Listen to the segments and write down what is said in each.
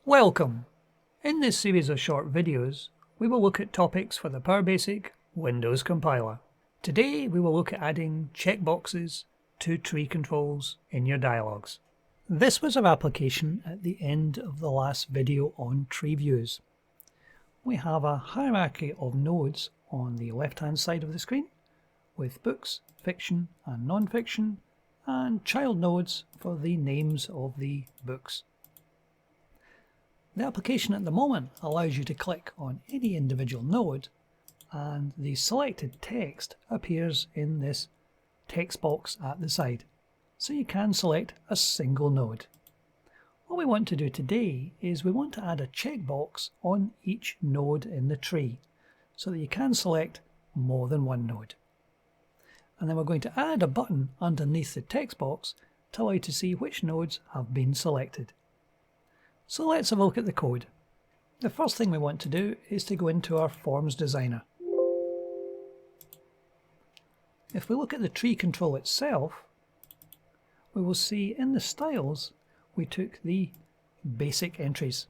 Welcome! In this series of short videos, we will look at topics for the PowerBasic Windows compiler. Today we will look at adding checkboxes to tree controls in your dialogues. This was our application at the end of the last video on tree views. We have a hierarchy of nodes on the left-hand side of the screen, with books, fiction and non-fiction, and child nodes for the names of the books. The application at the moment allows you to click on any individual node and the selected text appears in this text box at the side, so you can select a single node. What we want to do today is we want to add a checkbox on each node in the tree so that you can select more than one node. And then we're going to add a button underneath the text box to allow you to see which nodes have been selected. So let's have a look at the code. The first thing we want to do is to go into our Forms Designer. If we look at the tree control itself, we will see in the styles we took the basic entries.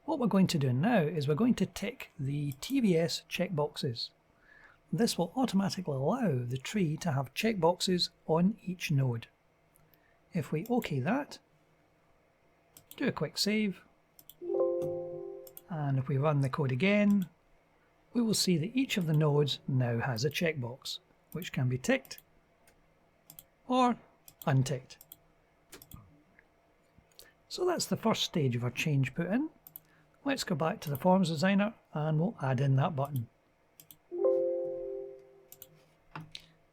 What we're going to do now is we're going to tick the TVS checkboxes. This will automatically allow the tree to have checkboxes on each node. If we OK that, do a quick save, and if we run the code again, we will see that each of the nodes now has a checkbox, which can be ticked or unticked. So that's the first stage of our change put in. Let's go back to the Forms Designer and we'll add in that button.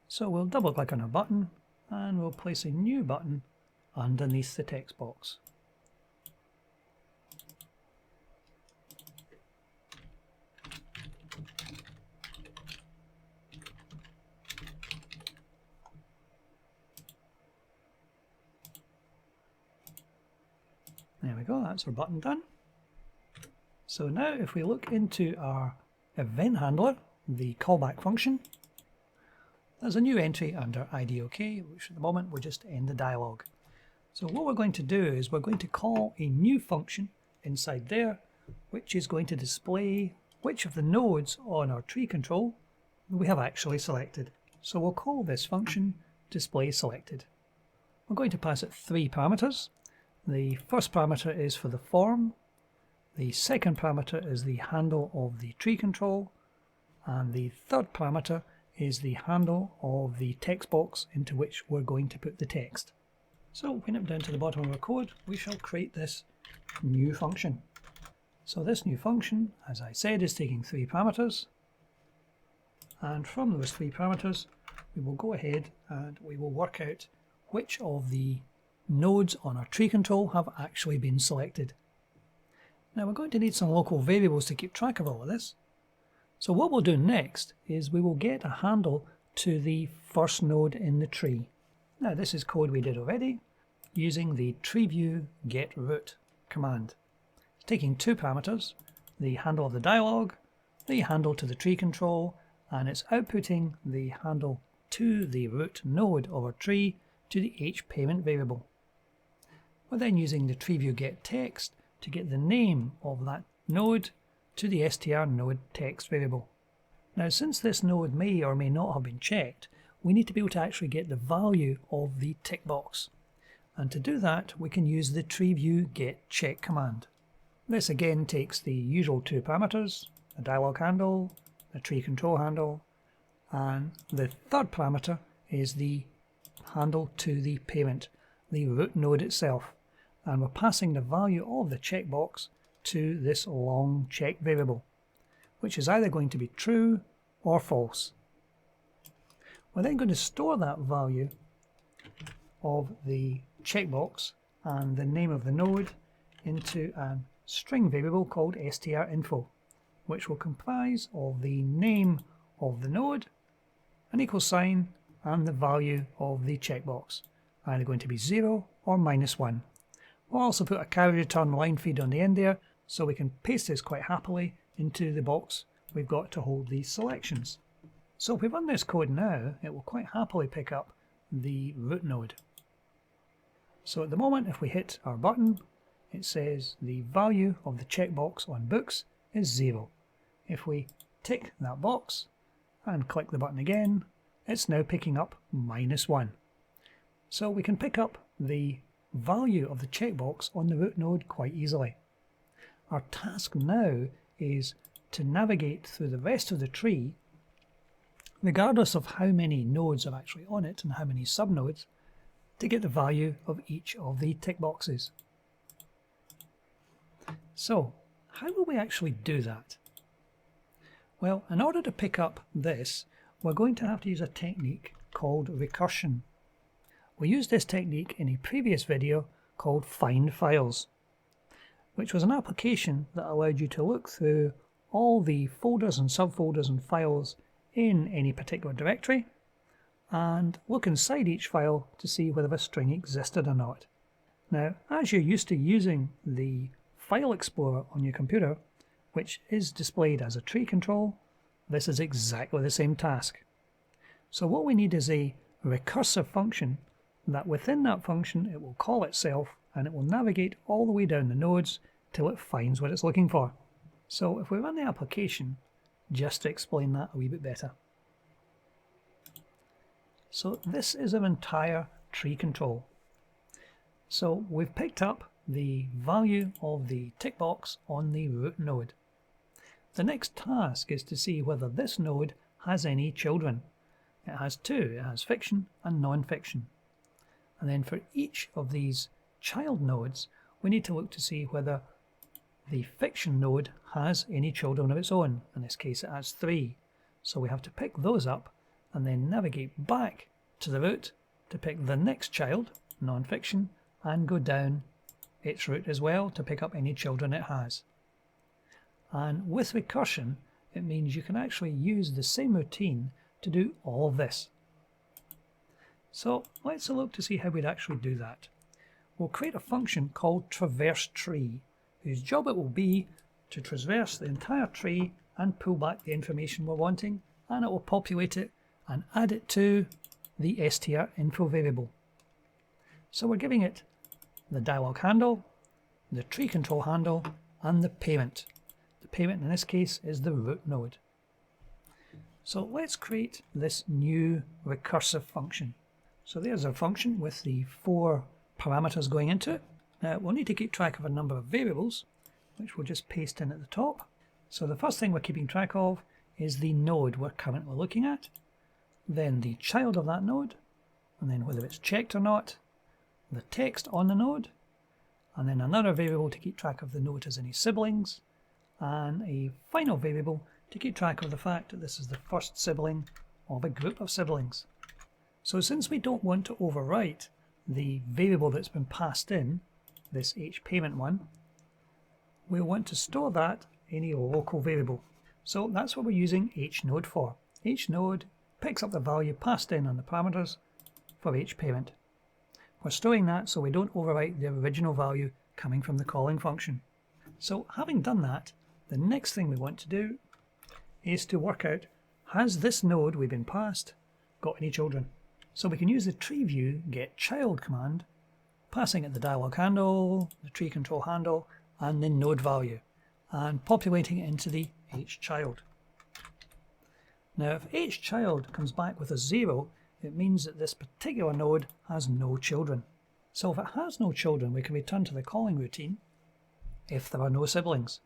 So we'll double click on our button and we'll place a new button underneath the text box. There we go, that's our button done. So now if we look into our event handler, the callback function, there's a new entry under IDOK, which at the moment will just end the dialog. So what we're going to do is we're going to call a new function inside there, which is going to display which of the nodes on our tree control we have actually selected. So we'll call this function display selected. We're going to pass it 3 parameters. The first parameter is for the form, the second parameter is the handle of the tree control, and the third parameter is the handle of the text box into which we're going to put the text. So when it down to the bottom of our code, we shall create this new function. So this new function, as I said, is taking 3 parameters, and from those 3 parameters we will go ahead and we will work out which of the nodes on our tree control have actually been selected. Now we're going to need some local variables to keep track of all of this. So what we'll do next is we will get a handle to the first node in the tree. Now this is code we did already using the TreeView getRoot command. It's taking 2 parameters, the handle of the dialog, the handle to the tree control, and it's outputting the handle to the root node of our tree to the hParent variable. We're then using the TreeView getText to get the name of that node to the str node text variable. Now since this node may or may not have been checked, we need to be able to actually get the value of the tick box. And to do that we can use the TreeView getCheck command. This again takes the usual 2 parameters, a dialog handle, a tree control handle, and the third parameter is the handle to the parent, the root node itself. And we're passing the value of the checkbox to this long check variable, which is either going to be true or false. We're then going to store that value of the checkbox and the name of the node into a string variable called strinfo, which will comprise of the name of the node, an equal sign, and the value of the checkbox, either going to be 0 or -1. We'll also put a carry return line feed on the end there so we can paste this quite happily into the box we've got to hold these selections. So if we run this code now, it will quite happily pick up the root node. So at the moment, if we hit our button, it says the value of the checkbox on books is 0. If we tick that box and click the button again, it's now picking up -1. So we can pick up the value of the checkbox on the root node quite easily. Our task now is to navigate through the rest of the tree, regardless of how many nodes are actually on it and how many subnodes, to get the value of each of the tick boxes. So, how will we actually do that? Well, in order to pick up this, we're going to have to use a technique called recursion. We used this technique in a previous video called Find Files, which was an application that allowed you to look through all the folders and subfolders and files in any particular directory and look inside each file to see whether a string existed or not. Now, as you're used to using the File Explorer on your computer, which is displayed as a tree control, this is exactly the same task. So what we need is a recursive function that within that function it will call itself and it will navigate all the way down the nodes till it finds what it's looking for. So if we run the application, just to explain that a wee bit better. So this is our entire tree control. So we've picked up the value of the tick box on the root node. The next task is to see whether this node has any children. It has two. It has fiction and non-fiction. And then for each of these child nodes, we need to look to see whether the fiction node has any children of its own. In this case, it has 3. So we have to pick those up and then navigate back to the root to pick the next child, non-fiction, and go down its root as well to pick up any children it has. And with recursion, it means you can actually use the same routine to do all of this. So let's look to see how we'd actually do that. We'll create a function called traverse tree, whose job it will be to traverse the entire tree and pull back the information we're wanting, and it will populate it and add it to the strinfo variable. So we're giving it the dialog handle, the tree control handle, and the parent. The parent in this case is the root node. So let's create this new recursive function. So there's our function with the 4 parameters going into it. Now we'll need to keep track of a number of variables, which we'll just paste in at the top. So the first thing we're keeping track of is the node we're currently looking at, then the child of that node, and then whether it's checked or not, the text on the node, and then another variable to keep track of the node has any siblings, and a final variable to keep track of the fact that this is the first sibling of a group of siblings. So since we don't want to overwrite the variable that's been passed in, this hparent one, we want to store that in a local variable. So that's what we're using hnode for. Hnode picks up the value passed in on the parameters for hparent. We're storing that so we don't overwrite the original value coming from the calling function. So having done that, the next thing we want to do is to work out, has this node we've been passed got any children? So we can use the TreeView getChild command, passing it the dialog handle, the tree control handle, and the node value, and populating it into the hchild. Now if hchild comes back with a 0, it means that this particular node has no children. So if it has no children, we can return to the calling routine if there are no siblings.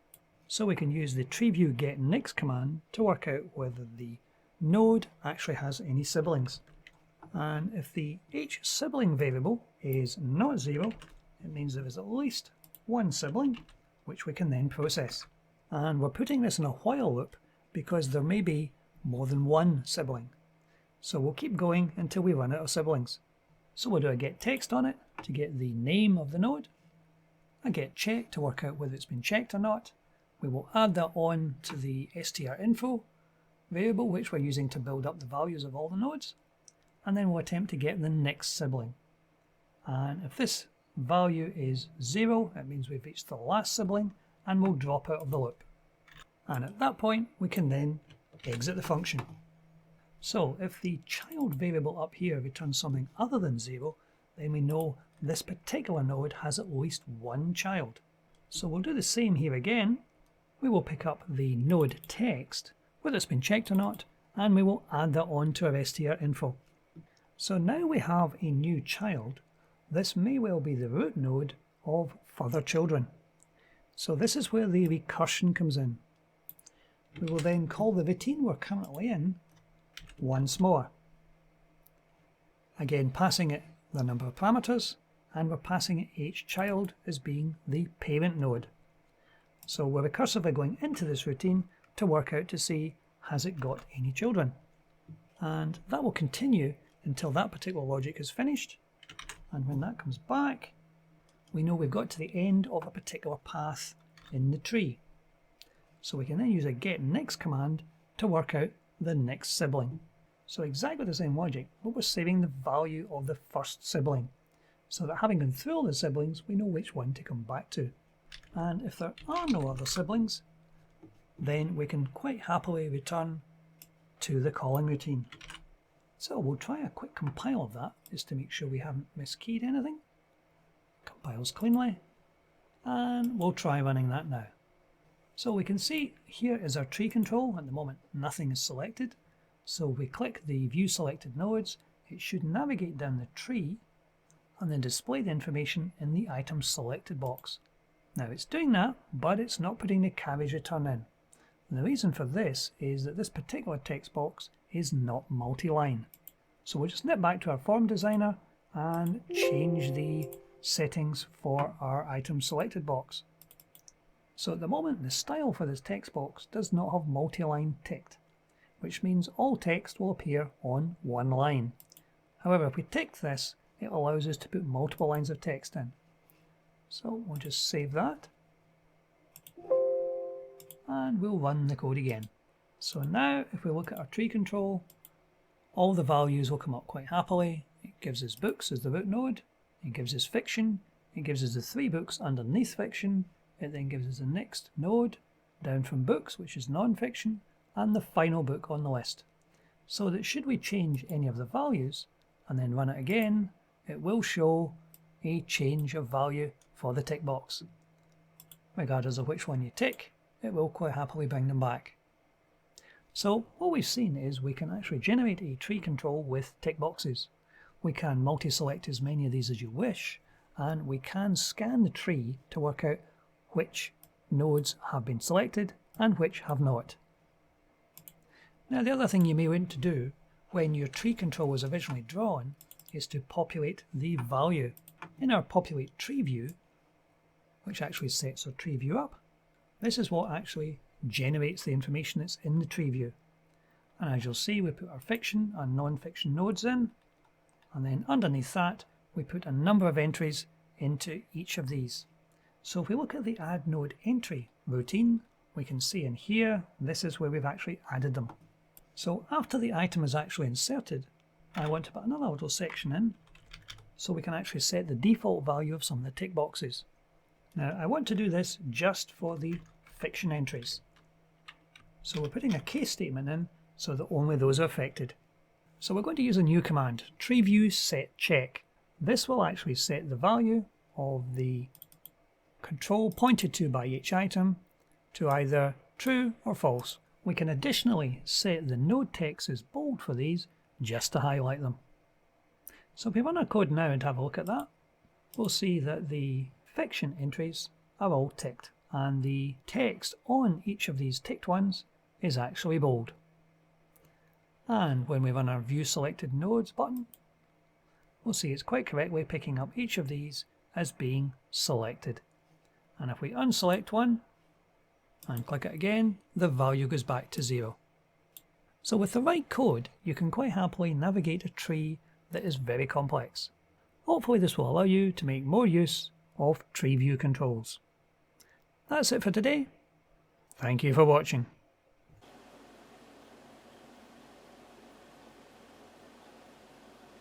So we can use the TreeView getNext command to work out whether the node actually has any siblings. And if the hSibling variable is not 0, it means there is at least one sibling, which we can then process. And we're putting this in a while loop because there may be more than one sibling. So we'll keep going until we run out of siblings. So we'll do a getText on it to get the name of the node, a getCheck to work out whether it's been checked or not. We will add that on to the strinfo variable, which we're using to build up the values of all the nodes, and then we'll attempt to get the next sibling. And if this value is 0, it means we've reached the last sibling, and we'll drop out of the loop. And at that point, we can then exit the function. So if the child variable up here returns something other than 0, then we know this particular node has at least one child. So we'll do the same here again. We will pick up the node text, whether it's been checked or not, and we will add that on to our str info. So now we have a new child. This may well be the root node of further children. So this is where the recursion comes in. We will then call the routine we're currently in once more. Again, passing it the number of parameters, and we're passing it each child as being the parent node. So we're recursively going into this routine to work out to see has it got any children. And that will continue until that particular logic is finished. And when that comes back, we know we've got to the end of a particular path in the tree. So we can then use a getNext command to work out the next sibling. So exactly the same logic, but we're saving the value of the first sibling, so that having gone through all the siblings, we know which one to come back to. And if there are no other siblings, then we can quite happily return to the calling routine. So we'll try a quick compile of that, just to make sure we haven't miskeyed anything. Compiles cleanly, and we'll try running that now. So we can see here is our tree control. At the moment nothing is selected, so we click the view selected nodes, it should navigate down the tree and then display the information in the item selected box. Now it's doing that, but it's not putting the carriage return in. And the reason for this is that this particular text box is not multi-line. So we'll just nip back to our form designer and change the settings for our item selected box. So at the moment the style for this text box does not have multi-line ticked, which means all text will appear on one line. However, if we tick this, it allows us to put multiple lines of text in. So we'll just save that and we'll run the code again. So now if we look at our tree control, all the values will come up quite happily. It gives us books as the root node, it gives us fiction, it gives us the 3 books underneath fiction, it then gives us the next node down from books, which is non-fiction, and the final book on the list. So that should we change any of the values and then run it again, it will show a change of value for the tick box. Regardless of which one you tick, it will quite happily bring them back. So what we've seen is we can actually generate a tree control with tick boxes. We can multi-select as many of these as you wish, and we can scan the tree to work out which nodes have been selected and which have not. Now the other thing you may want to do when your tree control was originally drawn is to populate the value. In our populate tree view, which actually sets our tree view up, this is what actually generates the information that's in the tree view. And as you'll see, we put our fiction and non-fiction nodes in, and then underneath that we put a number of entries into each of these. So if we look at the add node entry routine, we can see in here this is where we've actually added them. So after the item is actually inserted, I want to put another little section in so we can actually set the default value of some of the tick boxes. Now I want to do this just for the fiction entries. So we're putting a case statement in so that only those are affected. So we're going to use a new command, TreeView set check. This will actually set the value of the control pointed to by each item to either true or false. We can additionally set the node text as bold for these just to highlight them. So if we run our code now and have a look at that, we'll see that the fiction entries are all ticked and the text on each of these ticked ones is actually bold. And when we run our view selected nodes button, we'll see it's quite correctly picking up each of these as being selected. And if we unselect one and click it again, the value goes back to 0. So with the right code, you can quite happily navigate a tree that is very complex. Hopefully this will allow you to make more use of tree view controls. That's it for today. Thank you for watching.